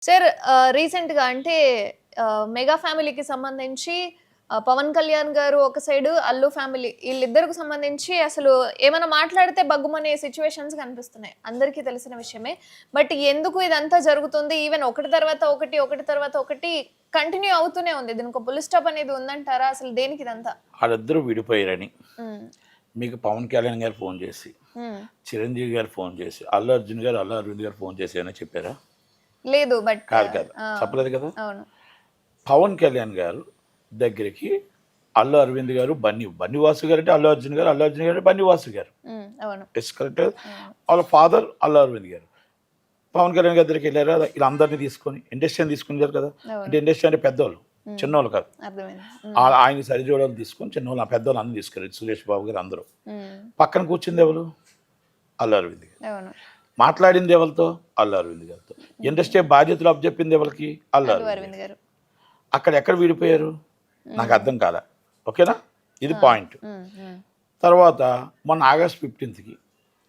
Sir రీసెంట్‌గా అంటే mega ఫ్యామిలీకి సంబంధించి పవన్ కళ్యాణ్ గారు ఒక సైడు, అల్లు ఫ్యామిలీ ఈళ్ళిద్దరికి సంబంధించి అసలు ఏమైనా మాట్లాడితే బగ్గుమనే సిట్యుయేషన్స్ కనిపిస్తున్నాయి. అందరికీ తెలిసిన విషయమే. బట్ ఎందుకు ఇదంతా జరుగుతుంది? ఈవెన్ ఒకటి తర్వాత ఒకటి, ఒకటి తర్వాత ఒకటి కంటిన్యూ అవుతూనే ఉంది. దీనికొక ఫుల్ స్టాప్ అనేది ఉందంటారా? అసలు దేనికి ఇదంతా? వాళ్ళిద్దరూ విడిపోయారని హ్మ్. మీకు పవన్ కళ్యాణ్ గారు ఫోన్ చేసి, హ్మ్. చిరంజీవి గారు ఫోన్ చేసి, అల్లు అర్జున్ గారు, అల్లు అరవింద్ గారు ఫోన్ చేసి ఏమైనా చెప్పారా? లేదు. బట్ కాదు. ఆ! చెప్పలేదు కదా! అవును. పవన్ కళ్యాణ్ గారు దగ్గరికి అల్లు అరవింద్ గారు, బన్నీవాసు గారు అంటే అల్లు అర్జున్ గారు, అల్లు అర్జున్ గారు అంటే బన్నీవాసు గారు. హ్మ్. అవును. Yes correct. అవును. వాళ్ళ ఫాదర్ అల్లు అరవింద్ గారు. పవన్ కళ్యాణ్ గారి దగ్గరికి వెళ్ళారు. వీళ్ళందరినీ తీసుకొని ఇండస్ట్రీని తీసుకున్నారు కదా! అంటే అవును. ఇండస్ట్రీ అంటే పెద్దోళ్ళు, హ్మ్. చిన్నోళ్ళు కాదు. అర్థమైంది. ఆయన్ని సరిజోడలు తీసుకొని చిన్నోళ్ళు, పెద్దోళ్ళు అందరూ తీసుకెళ్ళారు. సురేష్ బాబు గారు అందరూ. హ్మ్. పక్కన కూర్చుంది ఎవరు? అల్లు అరవింద్ గారు. అవును. మాట్లాడింది ఎవరితో? అల్లు అరవింద్ గారితో. ఇండస్ట్రీ బాధ్యతలు అప్పచెప్పింది ఎవరికి? అల్లు అల్లు అరవింద్ అరవింద్ గారు. గారు. అక్కడ ఎక్కడ విడిపోయారు? నాకు అర్థం కాలే. ఓకేనా? ఇది ఆ! పాయింట్. హ్మ్. హ్మ్. తర్వాత మొన్న ఆగస్ట్ 15కి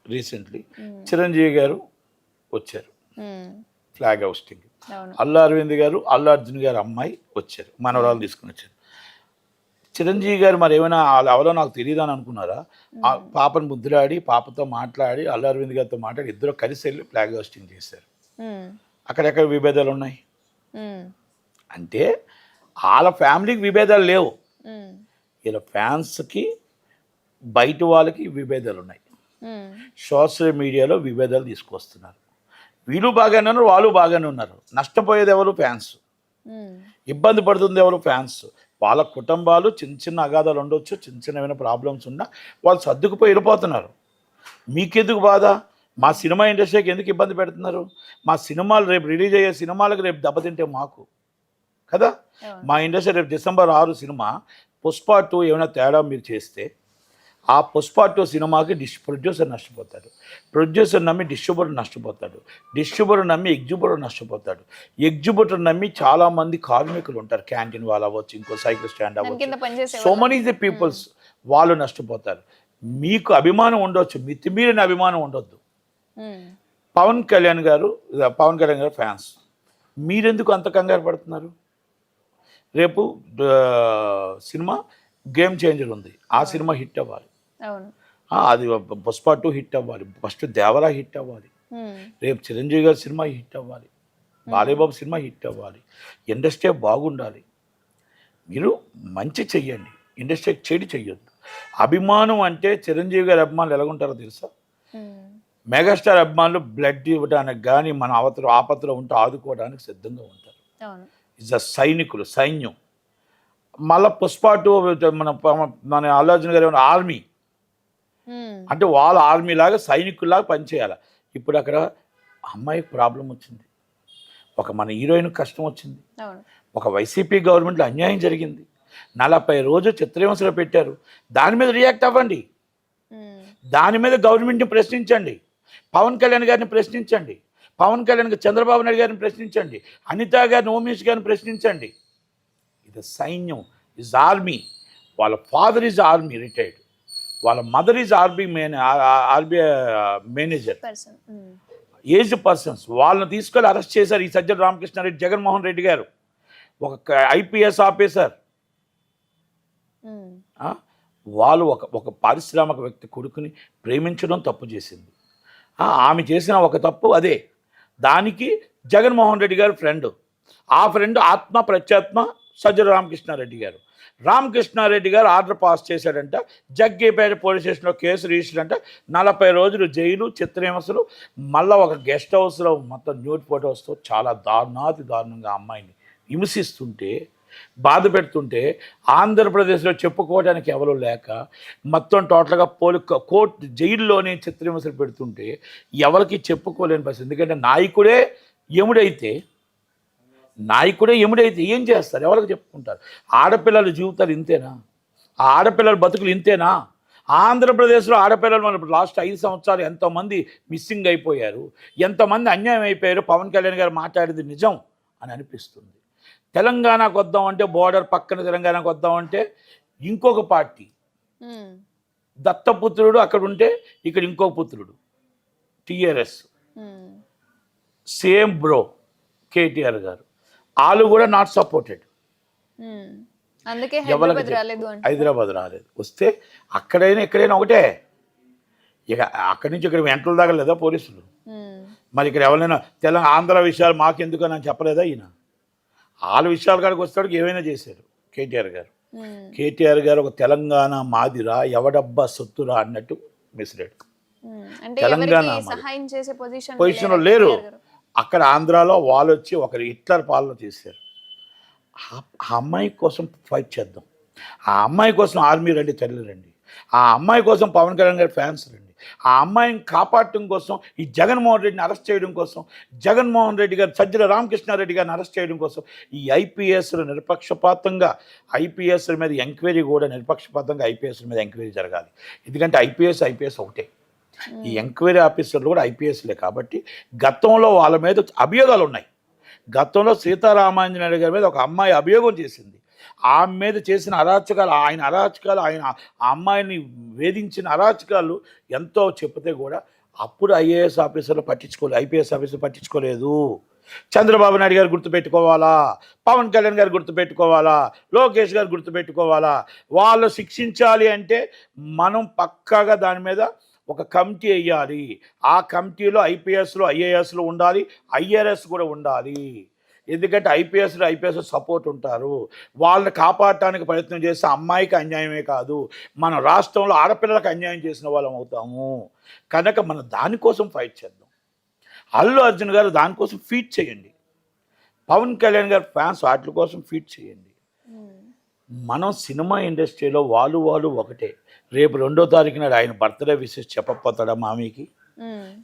రీసెంట్లీ హ్మ్. చిరంజీవి గారు వచ్చారు హ్మ్. Flag hosting. అవును. అల్లు అరవింద్ గారు, అల్లు అర్జున్ గారు అమ్మాయి వచ్చారు. మనవరాలు తీసుకుని వచ్చారు. చిరంజీవి గారు మరి ఏమైనా ఎవరో నాకు తెలియదు అని అనుకున్నారా? ఆ హ్మ్. పాపను ముద్దులాడి, పాపతో మాట్లాడి, అల్లు అరవింద్ గారితో మాట్లాడి ఇద్దరు కలిసి వెళ్ళి ఫ్లాగ్ హోస్టింగ్ చేశారు. హ్మ్. అక్కడెక్కడ విభేదాలు ఉన్నాయి? హ్మ్. అంటే వాళ్ళ ఫ్యామిలీకి విభేదాలు లేవు. హ్మ్. వీళ్ళ ఫ్యాన్స్కి బయట వాళ్ళకి విభేదాలు ఉన్నాయి. హ్మ్. సోషల్ మీడియాలో విభేదాలు తీసుకొస్తున్నారు. వీళ్ళు బాగానే ఉన్నారు, వాళ్ళు బాగానే ఉన్నారు. నష్టపోయేది ఎవరు? ఫ్యాన్స్. హ్మ్. ఇబ్బంది పడుతుంది ఎవరు? ఫ్యాన్స్. వాళ్ళ కుటుంబాలు చిన్న చిన్న అగాధాలు ఉండొచ్చు, చిన్న చిన్నమైన ప్రాబ్లమ్స్ ఉన్నా వాళ్ళు సర్దుకుపోయి వెళ్ళిపోతున్నారు. మీకెందుకు బాధ? మా సినిమా ఇండస్ట్రీకి ఎందుకు ఇబ్బంది పెడుతున్నారు? మా సినిమాలు రేపు రిలీజ్ అయ్యే సినిమాలకు రేపు దెబ్బతింటే మాకు కదా. అవును. మా ఇండస్ట్రీ రేపు December 6 సినిమా పుష్ప 2 ఏమైనా తేడా మీరు చేస్తే ఆ పుష్ప 2 సినిమాకి ప్రొడ్యూసర్ నష్టపోతాడు. ప్రొడ్యూసర్ నమ్మి డిస్ట్రిబ్యూటర్ నష్టపోతాడు. డిస్ట్రిబ్యూటర్ నమ్మి ఎగ్జిబ్యూటర్ నష్టపోతాడు. ఎగ్జిబ్యూటర్ నమ్మి చాలామంది కార్మికులు ఉంటారు. క్యాంటీన్ వాళ్ళు అవ్వచ్చు, ఇంకో సైకిల్ స్టాండ్ దాని అవ్వచ్చు, కింద పనిచేసే సో వాళ్ళు. మనీ ది పీపుల్స్ వాళ్ళు నష్టపోతారు. మీకు అభిమానం ఉండొచ్చు, మితిమీరిన అభిమానం ఉండొద్దు. హ్మ్. పవన్ కళ్యాణ్ గారు ఫ్యాన్స్. మీరెందుకు అంత కంగారు పడుతున్నారు? రేపు సినిమా గేమ్ చేంజర్ ఉంది. ఆ అవును. సినిమా హిట్ అవ్వాలి. అవును. అది పుష్ప 2 హిట్ అవ్వాలి. ఫస్ట్ దేవరా హిట్ అవ్వాలి. హ్మ్. రేపు చిరంజీవి గారి సినిమా హిట్ అవ్వాలి. బాలయ్యబాబు సినిమా హిట్ అవ్వాలి. ఇండస్ట్రీ బాగుండాలి. మీరు మంచి చెయ్యండి. ఇండస్ట్రీకి చెడు చెయ్యొద్దు. అభిమానం అంటే చిరంజీవి గారి అభిమానులు ఎలాగుంటారో తెలుసా? హ్మ్. మెగాస్టార్ అభిమానులు బ్లడ్ ఇవ్వడానికి కానీ, మన ఆపత్తులో ఉంటే ఆదుకోవడానికి సిద్ధంగా ఉంటారు. అవును. ఇస్ అ సైనికులు, సైన్యం. మళ్ళా పుష్ప 2 మన అల్లు అర్జున్ గారు ఏమన్నా ఆర్మీ. హ్మ్. అంటే వాళ్ళ ఆర్మీ లాగా సైనికుల్లాగా పనిచేయాలి. ఇప్పుడు అక్కడ అమ్మాయికి ప్రాబ్లం వచ్చింది. ఒక మన హీరోయిన్కి కష్టం వచ్చింది. అవును. ఒక వైసీపీ గవర్నమెంట్లో అన్యాయం జరిగింది. 40 రోజులు చిత్రహింసలు పెట్టారు. దాని మీద రియాక్ట్ అవ్వండి. హ్మ్. దాని మీద గవర్నమెంట్ని ప్రశ్నించండి. పవన్ కళ్యాణ్ గారిని ప్రశ్నించండి. పవన్ కళ్యాణ్ గారు చంద్రబాబు నాయుడు గారిని ప్రశ్నించండి. అనిత గారిని, హోమ్ మినిస్టర్ గారిని ప్రశ్నించండి. ఇది సైన్యం, ఇస్ ఆర్మీ. వాళ్ళ ఫాదర్ ఈజ్ ఆర్మీ రిటైర్డ్. వాళ్ళ mother is RBI manager. Person. Hmm. Aged persons. వాళ్ళని తీసుకెళ్ళి అరెస్ట్ చేశారు ఈ సజ్జల రామకృష్ణారెడ్డి, జగన్మోహన్ రెడ్డి గారు. ఒక ఐపీఎస్ ఆఫీసర్. హ్మ్. వాళ్ళు ఒక పారిశ్రామిక వ్యక్తి కొడుకుని ప్రేమించడం తప్పు చేసింది. ఆమె చేసిన ఒక తప్పు అదే. దానికి జగన్మోహన్ రెడ్డి గారు ఫ్రెండ్. ఆ ఫ్రెండ్ ఆత్మ ప్రత్యాత్మ సజ్జల రామకృష్ణారెడ్డి గారు. రామకృష్ణారెడ్డి గారు ఆర్డర్ పాస్ చేశాడంట. జగ్గేపేట పోలీస్ స్టేషన్లో కేసు రిజిస్టర్ అంట. 40 రోజులు జైలు, చిత్రహింసలు. మళ్ళీ ఒక గెస్ట్ హౌస్లో మొత్తం న్యూడ్ ఫోటోస్తో చాలా దారుణాతి దారుణంగా అమ్మాయిని హింసిస్తుంటే, బాధ పెడుతుంటే, ఆంధ్రప్రదేశ్లో చెప్పుకోవడానికి ఎవరు లేక మొత్తం టోటల్గా కోర్టు జైల్లోనే చిత్రహింసలు పెడుతుంటే ఎవరికి చెప్పుకోలేని పరిస్థితి. ఎందుకంటే నాయకుడే ఎముడైతే ఏం చేస్తారు? ఎవరికి చెప్పుకుంటారు? ఆడపిల్లల జీవితాలు ఇంతేనా? ఆ ఆడపిల్లల బతుకులు ఇంతేనా? ఆంధ్రప్రదేశ్లో ఆడపిల్లలు మన లాస్ట్ 5 సంవత్సరాలు ఎంతోమంది మిస్సింగ్ అయిపోయారు, ఎంతోమంది అన్యాయం అయిపోయారు. పవన్ కళ్యాణ్ గారు మాట్లాడేది నిజం అని అనిపిస్తుంది. తెలంగాణకు వద్దామంటే, బోర్డర్ పక్కన తెలంగాణకు వద్దామంటే ఇంకొక పార్టీ హ్మ్. దత్తపుత్రుడు అక్కడ ఉంటే, ఇక్కడ ఇంకో పుత్రుడు టీఆర్ఎస్. హ్మ్. Same bro. కేటీఆర్ గారు వాళ్ళు కూడా నాట్ సపోర్టెడ్. అందుకే హైదరాబాద్ రాలేదు అంటే హైదరాబాద్ రాలేదు. వస్తే అక్కడైనా ఎక్కడైనా ఒకటే. ఇక అక్కడి నుంచి ఇక్కడ వెంటలు దాగలేదా పోలీసులు? మరి ఇక్కడ ఎవరైనా ఆంధ్ర విషయాలు మాకెందుకు అని చెప్పలేదా ఈయన? వాళ్ళ విషయాల కాడికి వస్తాడికి ఏమైనా చేశారు కేటీఆర్ గారు. కేటీఆర్ గారు ఒక తెలంగాణ మాదిరా ఎవడబ్బా సొత్తురా అన్నట్టు మిస్లేడు. తెలంగాణ సహాయం చేసే పొజిషన్లో లేరు. అక్కడ ఆంధ్రాలో వాళ్ళు వచ్చి ఒకరు హిట్లర్ పాలన చేశారు. ఆ అమ్మాయి కోసం ఫైట్ చేద్దాం, ఆ అమ్మాయి కోసం ఆర్మీ రండి, తల్లి రండి, ఆ అమ్మాయి కోసం పవన్ కళ్యాణ్ గారి ఫ్యాన్స్ రండి, ఆ అమ్మాయిని కాపాడటం కోసం, ఈ జగన్మోహన్ రెడ్డిని అరెస్ట్ చేయడం కోసం, జగన్మోహన్ రెడ్డి గారు సజ్జల రామకృష్ణారెడ్డి గారిని అరెస్ట్ చేయడం కోసం ఈ ఐపీఎస్లు నిరపక్షపాతంగా ఐపీఎస్ల మీద ఎంక్వైరీ కూడా నిరపక్షపాతంగా ఐపీఎస్ల మీద ఎంక్వైరీ జరగాలి. ఎందుకంటే ఐపీఎస్ ఒకటే, ఈ ఎంక్వైరీ ఆఫీసర్లు కూడా ఐపీఎస్లే. కాబట్టి గతంలో వాళ్ళ మీద అభియోగాలు ఉన్నాయి. గతంలో సీతారామాంజనేయుడు గారి మీద ఒక అమ్మాయి అభియోగం చేసింది. ఆమె మీద చేసిన అరాచకాలు, ఆయన ఆ అమ్మాయిని వేధించిన అరాచకాలు ఎంతో చెప్తే కూడా అప్పుడు ఐఏఎస్ ఆఫీసర్లు పట్టించుకోలేదు, ఐపీఎస్ ఆఫీసర్లు పట్టించుకోలేదు. చంద్రబాబు నాయుడు గారు గుర్తుపెట్టుకోవాలా, పవన్ కళ్యాణ్ గారు గుర్తుపెట్టుకోవాలా, లోకేష్ గారు గుర్తుపెట్టుకోవాలా. వాళ్ళు శిక్షించాలి అంటే మనం పక్కాగా దాని మీద ఒక కమిటీ వేయాలి. ఆ కమిటీలో ఐపీఎస్లు ఐఏఎస్లు ఉండాలి, ఐఆర్ఎస్ కూడా ఉండాలి. ఎందుకంటే ఐపీఎస్ సపోర్ట్ ఉంటారు. వాళ్ళని కాపాడటానికి ప్రయత్నం చేస్తే అమ్మాయికి అన్యాయమే కాదు, మన రాష్ట్రంలో ఆడపిల్లలకు అన్యాయం చేసిన వాళ్ళం అవుతాము. కనుక మనం దానికోసం ఫైట్ చేద్దాం. అల్లు అర్జున్ గారు దానికోసం ఫీట్ చేయండి, పవన్ కళ్యాణ్ గారు ఫ్యాన్స్ వాటి కోసం ఫీట్ చేయండి. మనం సినిమా ఇండస్ట్రీలో వాళ్ళు ఒకటే. రేపు 2వ తారీఖు నాడు ఆయన బర్త్డే విషెస్ చెప్పకపోతాడా మామీకి?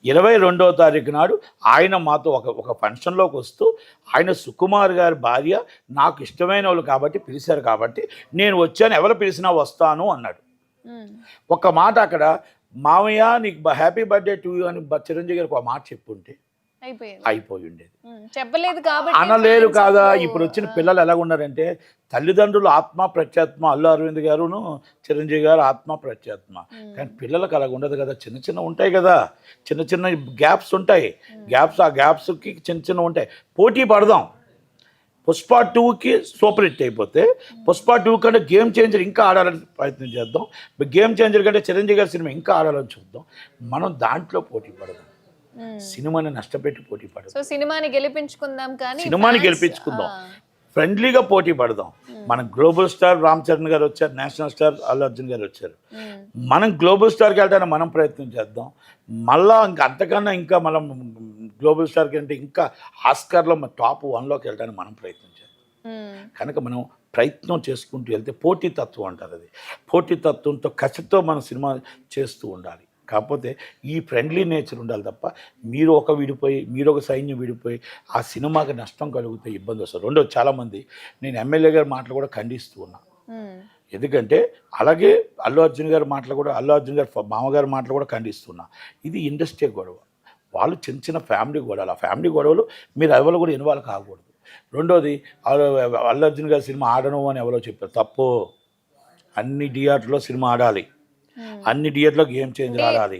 22వ తారీఖు నాడు ఆయన మాతో ఒక ఫంక్షన్లోకి వస్తూ ఆయన సుకుమార్ గారి భార్య నాకు ఇష్టమైన వాళ్ళు కాబట్టి పిలిచారు కాబట్టి నేను వచ్చాను, ఎవరు పిలిచినా వస్తాను అన్నాడు. ఒక మాట అక్కడ మామయ్య నీకు హ్యాపీ బర్త్డే టు యూ అని చిరంజీవి గారికి ఒక మాట చెప్పుంటే అయిపోయి ఉండేది. చెప్పలేదు కాబట్టి అనలేరు కాదా. ఇప్పుడు వచ్చిన పిల్లలు ఎలాగున్నారంటే తల్లిదండ్రులు ఆత్మ ప్రత్యాత్మ, అల్లు అరవింద్ గారును చిరంజీవి గారు ఆత్మ ప్రత్యాత్మ. కానీ పిల్లలకు అలాగ ఉండదు కదా. చిన్న ఉంటాయి కదా, చిన్న గ్యాప్స్ ఉంటాయి. ఆ గ్యాప్స్కి చిన్న ఉంటాయి. పోటీ పడదాం. పుష్ప 2కి సూపర్ హిట్ అయిపోతే పుష్ప 2 కంటే గేమ్ చేంజర్ ఇంకా ఆడాలని ప్రయత్నం చేద్దాం. గేమ్ చేంజర్ కంటే చిరంజీవి గారి సినిమా ఇంకా ఆడాలని చూద్దాం. మనం దాంట్లో పోటీ పడదాం, సినిమాని నష్టపెట్టి పోటీ పడదాం. సో సినిమాని గెలిపించుకుందాం, కానీ సినిమాని గెలిపించుకుందాం, ఫ్రెండ్లీగా పోటీ పడదాం. మన గ్లోబల్ స్టార్ రామ్ చరణ్ గారు వచ్చారు, నేషనల్ స్టార్ అల్లు అర్జున్ గారు వచ్చారు. మనం గ్లోబల్ స్టార్కి వెళ్ళడానికి మనం ప్రయత్నం చేద్దాం. మళ్ళా అంతకన్నా ఇంకా మనం గ్లోబల్ స్టార్కి అంటే ఇంకా ఆస్కార్లో టాప్ 1లోకి వెళ్ళడానికి మనం ప్రయత్నం చేద్దాం. కనుక మనం ప్రయత్నం చేసుకుంటూ వెళ్తే పోటీతత్వం అంటారు. అది పోటీతత్వంతో కసితో మన సినిమా చేస్తూ ఉండాలి. కాకపోతే ఈ ఫ్రెండ్లీ నేచర్ ఉండాలి తప్ప మీరు ఒక సైన్యం విడిపోయి ఆ సినిమాకి నష్టం కలిగితే ఇబ్బంది వస్తుంది. రెండోది, చాలామంది నేను ఎమ్మెల్యే గారి మాటలు కూడా ఖండిస్తూ ఉన్నా. ఎందుకంటే అలాగే అల్లు అర్జున్ గారి మామగారి మాటలు కూడా ఖండిస్తున్నా. ఇది ఇండస్ట్రీ గొడవ, వాళ్ళు చిన్న ఫ్యామిలీ గొడవలు. ఆ ఫ్యామిలీ గొడవలు మీరు ఎవరు కూడా ఇన్వాల్వ్ కాకూడదు. రెండోది, అల్లు అర్జున్ గారి సినిమా ఆడను అని ఎవరో చెప్పారు, తప్పు. అన్ని థియేటర్లో సినిమా ఆడాలి, అన్ని థియేటర్లో గేమ్ చేంజర్ ఆడాలి.